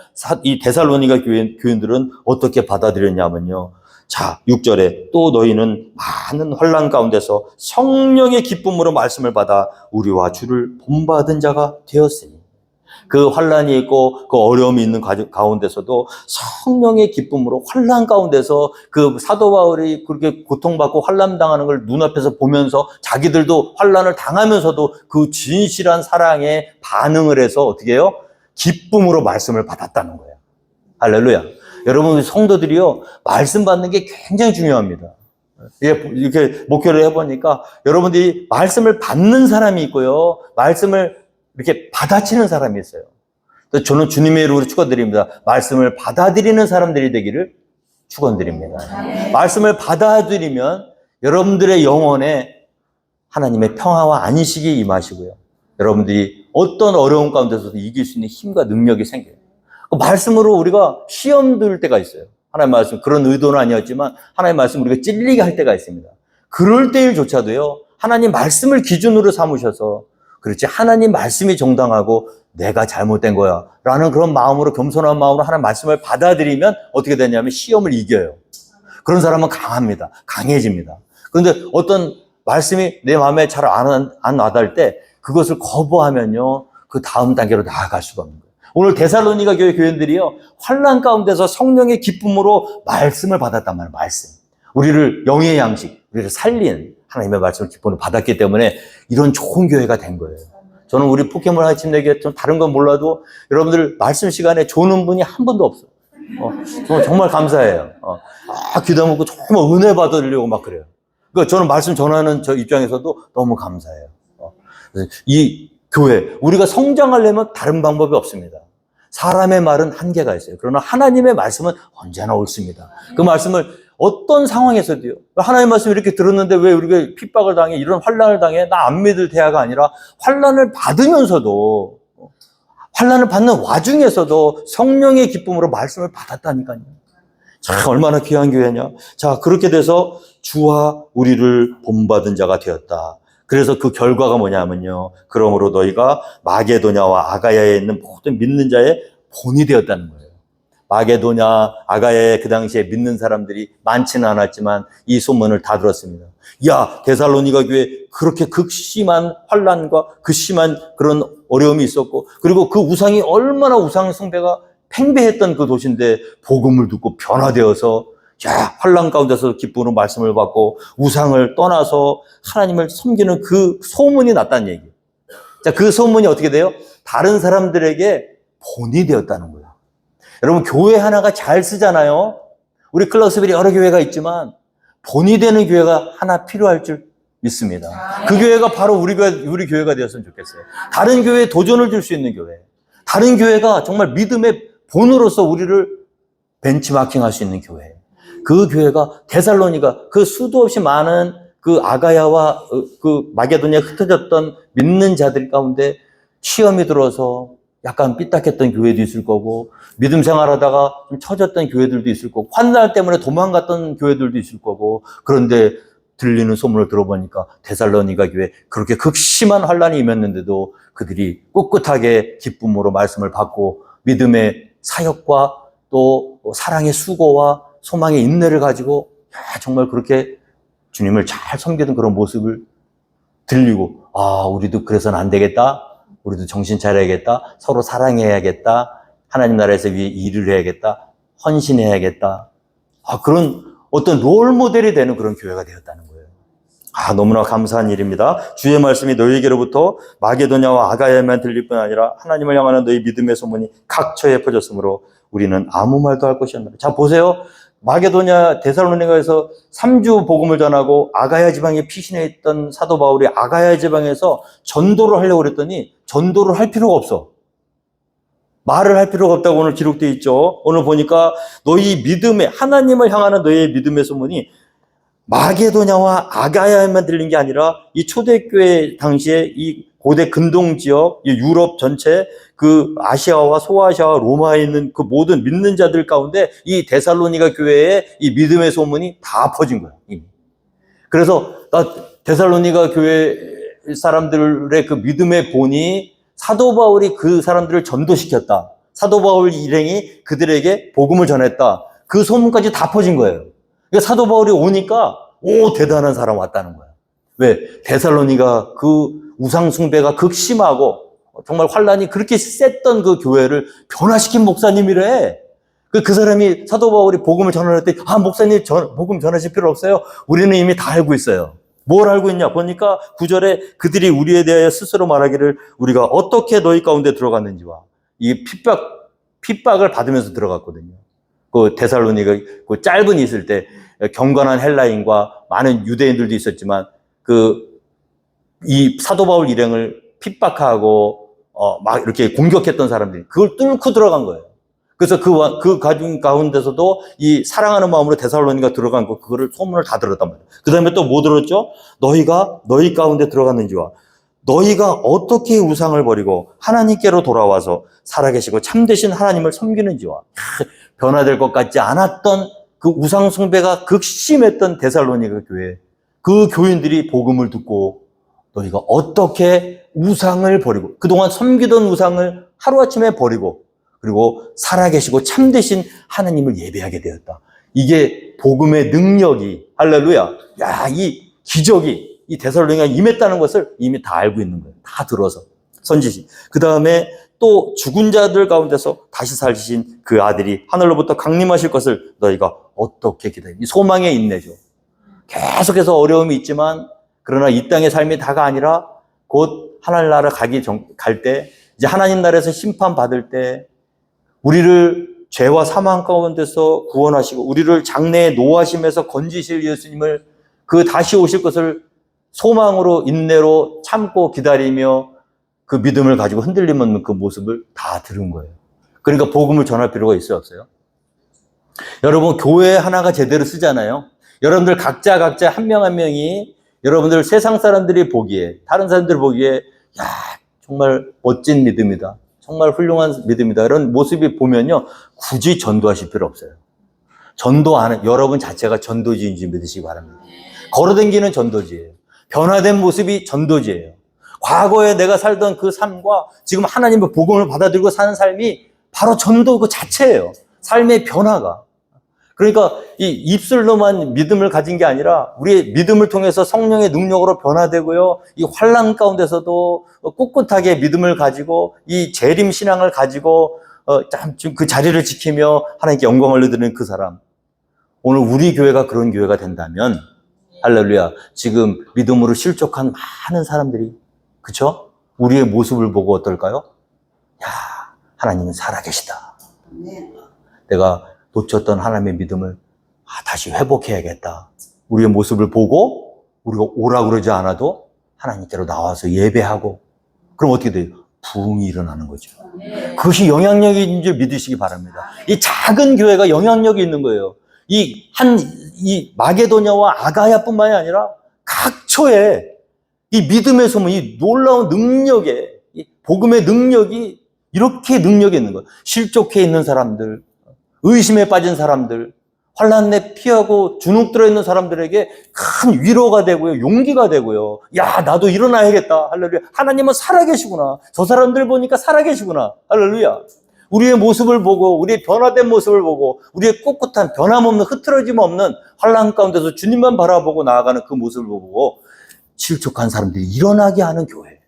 이 데살로니가 교인들은 어떻게 받아들였냐면요. 자, 6절에 또 너희는 많은 환난 가운데서 성령의 기쁨으로 말씀을 받아 우리와 주를 본받은 자가 되었으니, 그 환난이 있고 그 어려움이 있는 가운데서도 성령의 기쁨으로 환난 가운데서 그 사도 바울이 그렇게 고통받고 환난 당하는 걸 눈앞에서 보면서 자기들도 환난을 당하면서도 그 진실한 사랑에 반응을 해서 어떻게 해요? 기쁨으로 말씀을 받았다는 거예요. 할렐루야. 여러분 성도들이요 말씀 받는 게 굉장히 중요합니다. 이렇게 목회를 해보니까 여러분들이 말씀을 받는 사람이 있고요 말씀을 이렇게 받아치는 사람이 있어요. 저는 주님의 이름으로 축원드립니다. 말씀을 받아들이는 사람들이 되기를 축원드립니다. 말씀을 받아들이면 여러분들의 영혼에 하나님의 평화와 안식이 임하시고요. 여러분들이 어떤 어려움 가운데서도 이길 수 있는 힘과 능력이 생겨요. 그 말씀으로 우리가 시험 들 때가 있어요. 하나님 말씀, 그런 의도는 아니었지만 하나님 말씀 우리가 찔리게 할 때가 있습니다. 그럴 때일조차도요. 하나님 말씀을 기준으로 삼으셔서 그렇지 하나님 말씀이 정당하고 내가 잘못된 거야 라는 그런 마음으로 겸손한 마음으로 하나님 말씀을 받아들이면 어떻게 되냐면 시험을 이겨요. 그런 사람은 강합니다. 강해집니다. 그런데 어떤 말씀이 내 마음에 잘 안 와닿을 때 그것을 거부하면요 그 다음 단계로 나아갈 수가 없는 거예요. 오늘 데살로니가 교회 교인들이요 환난 가운데서 성령의 기쁨으로 말씀을 받았단 말이에요. 말씀, 우리를 영의 양식, 우리를 살린 하나님의 말씀을 기쁨으로 받았기 때문에 이런 좋은 교회가 된 거예요. 저는 우리 포켓몬 하나님에게 좀 다른 건 몰라도 여러분들 말씀 시간에 조는 분이 한 번도 없어요. 정말 감사해요. 귀다 먹고 정말 은혜 받으려고 막 그래요. 그러니까 저는 말씀 전하는 저 입장에서도 너무 감사해요. 이 교회, 우리가 성장하려면 다른 방법이 없습니다. 사람의 말은 한계가 있어요. 그러나 하나님의 말씀은 언제나 옳습니다. 그 말씀을 어떤 상황에서도요. 하나님의 말씀 이렇게 들었는데 왜 우리가 핍박을 당해, 이런 환난을 당해? 나 안 믿을 대화가 아니라 환난을 받으면서도, 환난을 받는 와중에서도 성령의 기쁨으로 말씀을 받았다니까요. 자, 얼마나 귀한 교회냐. 자, 그렇게 돼서 주와 우리를 본받은 자가 되었다. 그래서 그 결과가 뭐냐면요. 그러므로 너희가 마게도냐와 아가야에 있는 모든 믿는 자의 본이 되었다는 거예요. 마게도냐, 아가야에 그 당시에 믿는 사람들이 많지는 않았지만 이 소문을 다 들었습니다. 야, 데살로니가 교회 그렇게 극심한 환난과 극심한 그런 어려움이 있었고, 그리고 그 우상이 얼마나 우상 숭배가 팽배했던 그 도시인데 복음을 듣고 변화되어서 야, 환난 가운데서 기쁨으로 말씀을 받고 우상을 떠나서 하나님을 섬기는 그 소문이 났다는 얘기. 자, 그 소문이 어떻게 돼요? 다른 사람들에게 본이 되었다는 거예요. 여러분, 교회 하나가 잘 쓰잖아요. 우리 클러스별이 여러 교회가 있지만 본이 되는 교회가 하나 필요할 줄 믿습니다. 그 교회가 바로 우리 교회가 되었으면 좋겠어요. 다른 교회에 도전을 줄 수 있는 교회. 다른 교회가 정말 믿음의 본으로서 우리를 벤치마킹 할 수 있는 교회. 그 교회가 데살로니가 그 수도 없이 많은 그 아가야와 그 마게도냐에 흩어졌던 믿는 자들 가운데 시험이 들어서 약간 삐딱했던 교회도 있을 거고, 믿음 생활하다가 좀 처졌던 교회들도 있을 거고, 환난 때문에 도망갔던 교회들도 있을 거고, 그런데 들리는 소문을 들어보니까 데살로니가 교회 그렇게 극심한 환난이 임했는데도 그들이 꿋꿋하게 기쁨으로 말씀을 받고 믿음의 사역과 또 사랑의 수고와 소망의 인내를 가지고 정말 그렇게 주님을 잘 섬기는 그런 모습을 들리고, 아, 우리도 그래서는 안 되겠다. 우리도 정신 차려야겠다. 서로 사랑해야겠다. 하나님 나라에서 위해 일을 해야겠다. 헌신해야겠다. 그런 어떤 롤 모델이 되는 그런 교회가 되었다는 거예요. 너무나 감사한 일입니다. 주의 말씀이 너희에게로부터 마게도냐와 아가야에만 들릴 뿐 아니라 하나님을 향하는 너희 믿음의 소문이 각처에 퍼졌으므로 우리는 아무 말도 할 것이 없다. 자, 보세요. 마게도냐 데살로니가에서 3주 복음을 전하고 아가야 지방에 피신해 있던 사도 바울이 아가야 지방에서 전도를 하려고 그랬더니 전도를 할 필요가 없어. 말을 할 필요가 없다고 오늘 기록되어 있죠. 오늘 보니까 너희 믿음의, 하나님을 향하는 너희의 믿음의 소문이 마게도냐와 아가야에만 들린 게 아니라 이 초대교회 당시에 이 고대 근동 지역, 이 유럽 전체, 그 아시아와 소아시아와 로마에 있는 그 모든 믿는 자들 가운데 이 데살로니가 교회의 이 믿음의 소문이 다 퍼진 거예요. 이미. 그래서 데살로니가 교회 사람들의 그 믿음의 본이 사도 바울이 그 사람들을 전도시켰다. 사도 바울 일행이 그들에게 복음을 전했다. 그 소문까지 다 퍼진 거예요. 그러니까 사도 바울이 오니까 대단한 사람 왔다는 거야. 왜? 데살로니가 그 우상 숭배가 극심하고 정말 환란이 그렇게 셌던 그 교회를 변화시킨 목사님이래. 그 사람이 사도 바울이 복음을 전할 때, 목사님 복음 전하실 필요 없어요. 우리는 이미 다 알고 있어요. 뭘 알고 있냐? 보니까 9절에 그들이 우리에 대하여 스스로 말하기를 우리가 어떻게 너희 가운데 들어갔는지와 이 핍박을 받으면서 들어갔거든요. 그 데살로니가 그 짧은 있을 때 경건한 헬라인과 많은 유대인들도 있었지만 이 사도 바울 일행을 핍박하고 막 이렇게 공격했던 사람들이 그걸 뚫고 들어간 거예요. 그래서 그 가운데서도 이 사랑하는 마음으로 데살로니가 들어간 거, 그거를 소문을 다 들었단 말이에요. 그 다음에 또 뭐 들었죠? 너희가 너희 가운데 들어갔는지와 너희가 어떻게 우상을 버리고 하나님께로 돌아와서 살아계시고 참되신 하나님을 섬기는지와 변화될 것 같지 않았던 그 우상 숭배가 극심했던 데살로니가 교회, 그 교인들이 복음을 듣고 너희가 어떻게 우상을 버리고 그동안 섬기던 우상을 하루아침에 버리고 그리고 살아계시고 참되신 하나님을 예배하게 되었다. 이게 복음의 능력이, 할렐루야, 이 기적이 이 데살로니가에 임했다는 것을 이미 다 알고 있는 거예요. 다 들어서 선지시. 그 다음에 또 죽은 자들 가운데서 다시 살리신 그 아들이 하늘로부터 강림하실 것을 너희가 어떻게 기다려? 이 소망의 인내죠. 계속해서 어려움이 있지만 그러나 이 땅의 삶이 다가 아니라 곧 하늘나라 갈 때, 이제 하나님 나라에서 심판받을 때 우리를 죄와 사망 가운데서 구원하시고 우리를 장래에 노하심에서 건지실 예수님을 그 다시 오실 것을 소망으로 인내로 참고 기다리며 그 믿음을 가지고 흔들림 없는 그 모습을 다 들은 거예요. 그러니까 복음을 전할 필요가 있어요, 없어요? 여러분, 교회 하나가 제대로 쓰잖아요. 여러분들 각자 한 명 한 명이 여러분들 세상 사람들이 보기에, 다른 사람들이 보기에 정말 멋진 믿음이다, 정말 훌륭한 믿음이다, 이런 모습이 보면요, 굳이 전도하실 필요 없어요. 전도 안 해. 여러분 자체가 전도지인지 믿으시기 바랍니다. 걸어다니는 전도지예요. 변화된 모습이 전도지예요. 과거에 내가 살던 그 삶과 지금 하나님의 복음을 받아들이고 사는 삶이 바로 전도 그 자체예요. 삶의 변화가. 그러니까 이 입술로만 믿음을 가진 게 아니라 우리의 믿음을 통해서 성령의 능력으로 변화되고요. 이 환난 가운데서도 꿋꿋하게 믿음을 가지고 이 재림 신앙을 가지고 지금 그 자리를 지키며 하나님께 영광을 올려드리는 그 사람. 오늘 우리 교회가 그런 교회가 된다면 할렐루야. 지금 믿음으로 실족한 많은 사람들이, 그쵸? 우리의 모습을 보고 어떨까요? 하나님은 살아계시다. 내가 놓쳤던 하나님의 믿음을 다시 회복해야겠다. 우리의 모습을 보고 우리가 오라 그러지 않아도 하나님께로 나와서 예배하고, 그럼 어떻게 돼요? 부흥이 일어나는 거죠. 그것이 영향력인 줄 믿으시기 바랍니다. 이 작은 교회가 영향력이 있는 거예요. 이 마게도냐와 아가야뿐만이 아니라 각처에 이 믿음의 소문, 이 놀라운 능력에, 이 복음의 능력이 이렇게 능력이 있는 거예요. 실족해 있는 사람들, 의심에 빠진 사람들, 환난에 피하고 주눅 들어있는 사람들에게 큰 위로가 되고요, 용기가 되고요. 나도 일어나야겠다. 할렐루야. 하나님은 살아계시구나. 저 사람들 보니까 살아계시구나. 할렐루야. 우리의 모습을 보고, 우리의 변화된 모습을 보고, 우리의 꿋꿋한 변함없는 흐트러짐 없는 환난 가운데서 주님만 바라보고 나아가는 그 모습을 보고 실족한 사람들이 일어나게 하는 교회.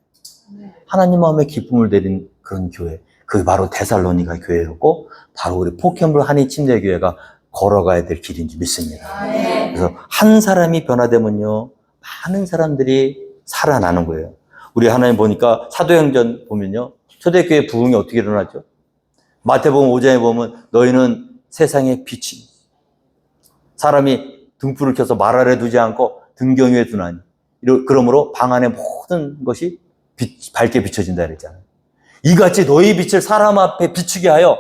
하나님 마음에 기쁨을 내린 그런 교회. 그게 바로 데살로니가 교회였고, 바로 우리 포켓볼 한인 침례교회가 걸어가야 될 길인 줄 믿습니다. 그래서 한 사람이 변화되면요, 많은 사람들이 살아나는 거예요. 우리 하나님 보니까 사도행전 보면요, 초대교회 부흥이 어떻게 일어나죠? 마태복음 5장에 보면 너희는 세상의 빛이, 사람이 등불을 켜서 말 아래 두지 않고 등경 위에 두나니 그러므로 방 안의 모든 것이 밝게 비춰진다 그랬잖아요. 이같이 너희 빛을 사람 앞에 비추게 하여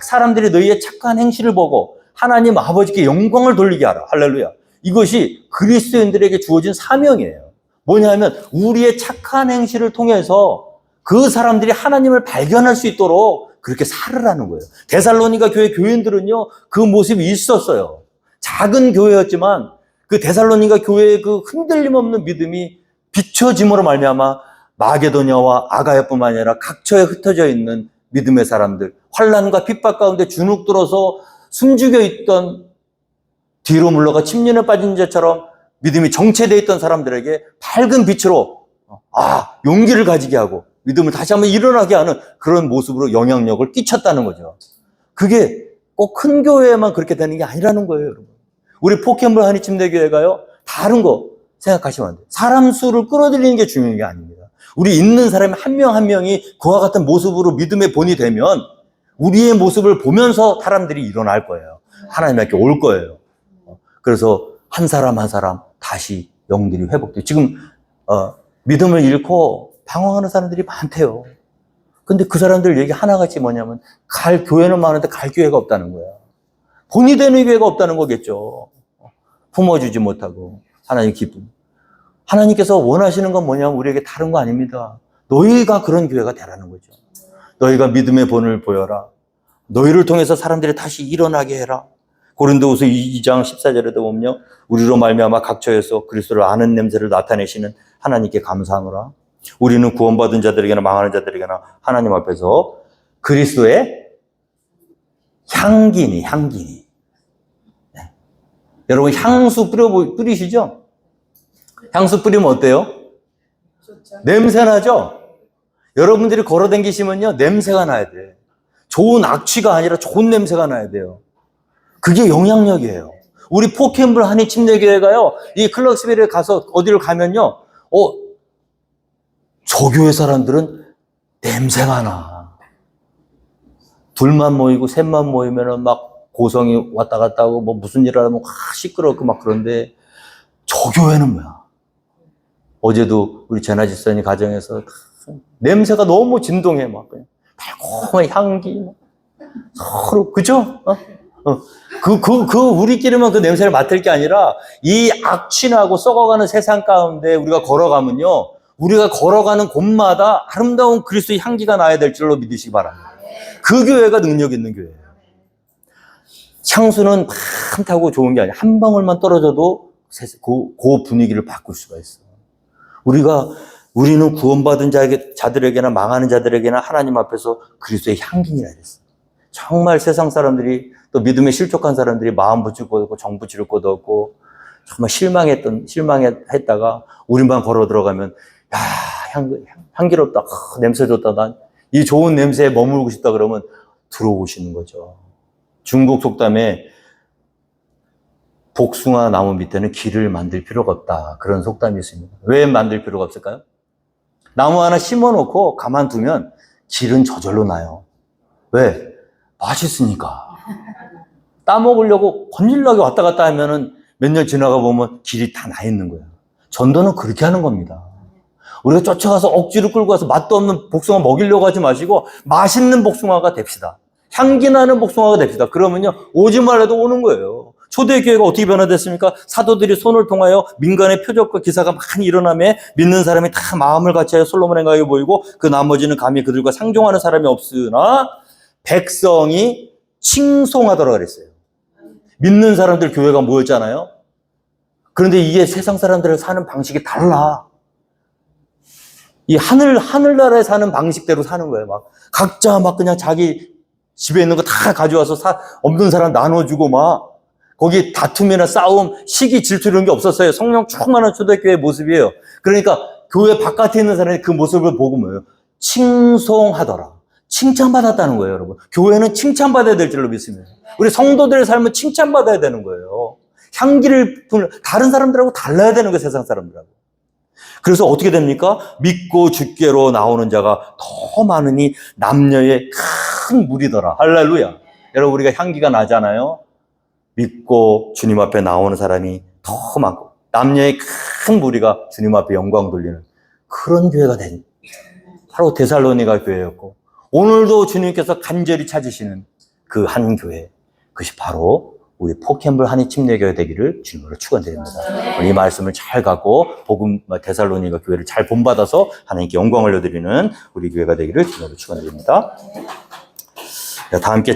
사람들이 너희의 착한 행실을 보고 하나님 아버지께 영광을 돌리게 하라. 할렐루야. 이것이 그리스도인들에게 주어진 사명이에요. 뭐냐면 우리의 착한 행실을 통해서 그 사람들이 하나님을 발견할 수 있도록 그렇게 살으라는 거예요. 데살로니가 교회 교인들은요, 그 모습이 있었어요. 작은 교회였지만 그 데살로니가 교회의 그 흔들림 없는 믿음이 비춰짐으로 말미암아 마게도냐와 아가야뿐만 아니라 각처에 흩어져 있는 믿음의 사람들, 환난과 핍박 가운데 주눅 들어서 숨죽여 있던 뒤로 물러가 침륜에 빠진 자처럼 믿음이 정체되어 있던 사람들에게 밝은 빛으로 용기를 가지게 하고 믿음을 다시 한번 일어나게 하는 그런 모습으로 영향력을 끼쳤다는 거죠. 그게 꼭 큰 교회에만 그렇게 되는 게 아니라는 거예요, 여러분. 우리 포켓몰 한의침대교회가요, 다른 거 생각하시면 안 돼요. 사람 수를 끌어들이는 게 중요한 게 아닙니다. 우리 있는 사람이 한 명 한 명이 그와 같은 모습으로 믿음의 본이 되면 우리의 모습을 보면서 사람들이 일어날 거예요. 하나님께 올 거예요. 그래서 한 사람 한 사람 다시 영들이 회복돼요. 지금 믿음을 잃고 방황하는 사람들이 많대요. 근데 그 사람들 얘기 하나같이 뭐냐면 갈 교회는 많은데 갈 교회가 없다는 거야. 본이 되는 교회가 없다는 거겠죠. 품어주지 못하고 하나님 기쁨. 하나님께서 원하시는 건 뭐냐면 우리에게 다른 거 아닙니다. 너희가 그런 교회가 되라는 거죠. 너희가 믿음의 본을 보여라. 너희를 통해서 사람들이 다시 일어나게 해라. 고린도후서 2장 14절에도 보면요, 우리로 말미암아 각처에서 그리스도를 아는 냄새를 나타내시는 하나님께 감사하노라. 우리는 구원받은 자들에게나 망하는 자들에게나 하나님 앞에서 그리스도의 향기니. 네. 여러분 향수 뿌리시죠? 향수 뿌리면 어때요? 냄새 나죠? 여러분들이 걸어다니시면요, 냄새가 나야 돼. 좋은 악취가 아니라 좋은 냄새가 나야 돼요. 그게 영향력이에요. 우리 포켓몰 한의침대교회가요, 이 클럭스빌에 가서 어디를 가면요, 저 교회 사람들은 냄새가 나. 둘만 모이고 셋만 모이면은 막 고성이 왔다 갔다 하고 뭐 무슨 일 하면 시끄럽고 막 그런데 저 교회는 뭐야? 어제도 우리 제나지선이 가정에서 냄새가 너무 진동해. 막 그냥 달콤한 향기. 서로, 그죠? 우리끼리만 그 냄새를 맡을 게 아니라 이 악취나고 썩어가는 세상 가운데 우리가 걸어가면요, 우리가 걸어가는 곳마다 아름다운 그리스도의 향기가 나야 될 줄로 믿으시기 바랍니다. 그 교회가 능력 있는 교회예요. 향수는 많다고 좋은 게 아니라 한 방울만 떨어져도 그 분위기를 바꿀 수가 있어요. 우리는 구원받은 자들에게나 망하는 자들에게나 하나님 앞에서 그리스도의 향기니라 그랬어요. 정말 세상 사람들이, 또 믿음에 실족한 사람들이 마음 붙일 것도 없고 정 붙일 것도 없고 정말 실망했다가 우리만 걸어 들어가면 향기롭다, 냄새 좋다, 난 이 좋은 냄새에 머물고 싶다 그러면 들어오시는 거죠. 중국 속담에 복숭아 나무 밑에는 길을 만들 필요가 없다, 그런 속담이 있습니다. 왜 만들 필요가 없을까요? 나무 하나 심어놓고 가만두면 길은 저절로 나요. 왜? 맛있으니까. 따먹으려고 건질나게 왔다 갔다 하면은 몇 년 지나가 보면 길이 다 나 있는 거예요. 전도는 그렇게 하는 겁니다. 우리가 쫓아가서 억지로 끌고 가서 맛도 없는 복숭아 먹이려고 하지 마시고 맛있는 복숭아가 됩시다. 향기 나는 복숭아가 됩시다. 그러면요, 오지 말라도 오는 거예요. 초대교회가 어떻게 변화됐습니까? 사도들이 손을 통하여 민간의 표적과 기사가 많이 일어나며 믿는 사람이 다 마음을 같이하여 솔로몬의 가에 보이고 그 나머지는 감히 그들과 상종하는 사람이 없으나 백성이 칭송하더라 그랬어요. 믿는 사람들 교회가 모였잖아요. 그런데 이게 세상 사람들을 사는 방식이 달라. 이 하늘나라에 사는 방식대로 사는 거예요. 막 각자 막 그냥 자기 집에 있는 거 다 가져와서 없는 사람 나눠주고 막 거기 다툼이나 싸움, 시기, 질투 이런 게 없었어요. 성령 충만한 초대교회의 모습이에요. 그러니까 교회 바깥에 있는 사람이 그 모습을 보고 뭐예요? 칭송하더라. 칭찬받았다는 거예요, 여러분. 교회는 칭찬받아야 될 줄로 믿습니다. 우리 성도들의 삶은 칭찬받아야 되는 거예요. 향기를 다른 사람들하고 달라야 되는 거예요, 세상 사람들하고. 그래서 어떻게 됩니까? 믿고 주께로 나오는 자가 더 많으니 남녀의 큰 무리더라. 할렐루야. 여러분, 우리가 향기가 나잖아요. 믿고 주님 앞에 나오는 사람이 더 많고 남녀의 큰 무리가 주님 앞에 영광 돌리는 그런 교회가 된, 바로 데살로니가 교회였고, 오늘도 주님께서 간절히 찾으시는 그 한 교회, 그것이 바로 우리 포캠블 한인 침례교회 되기를 주님으로 축원드립니다. 이 말씀을 잘 갖고 복음 데살로니가 교회를 잘 본받아서 하나님께 영광을 올려드리는 우리 교회가 되기를 주님으로 축원드립니다. 다 함께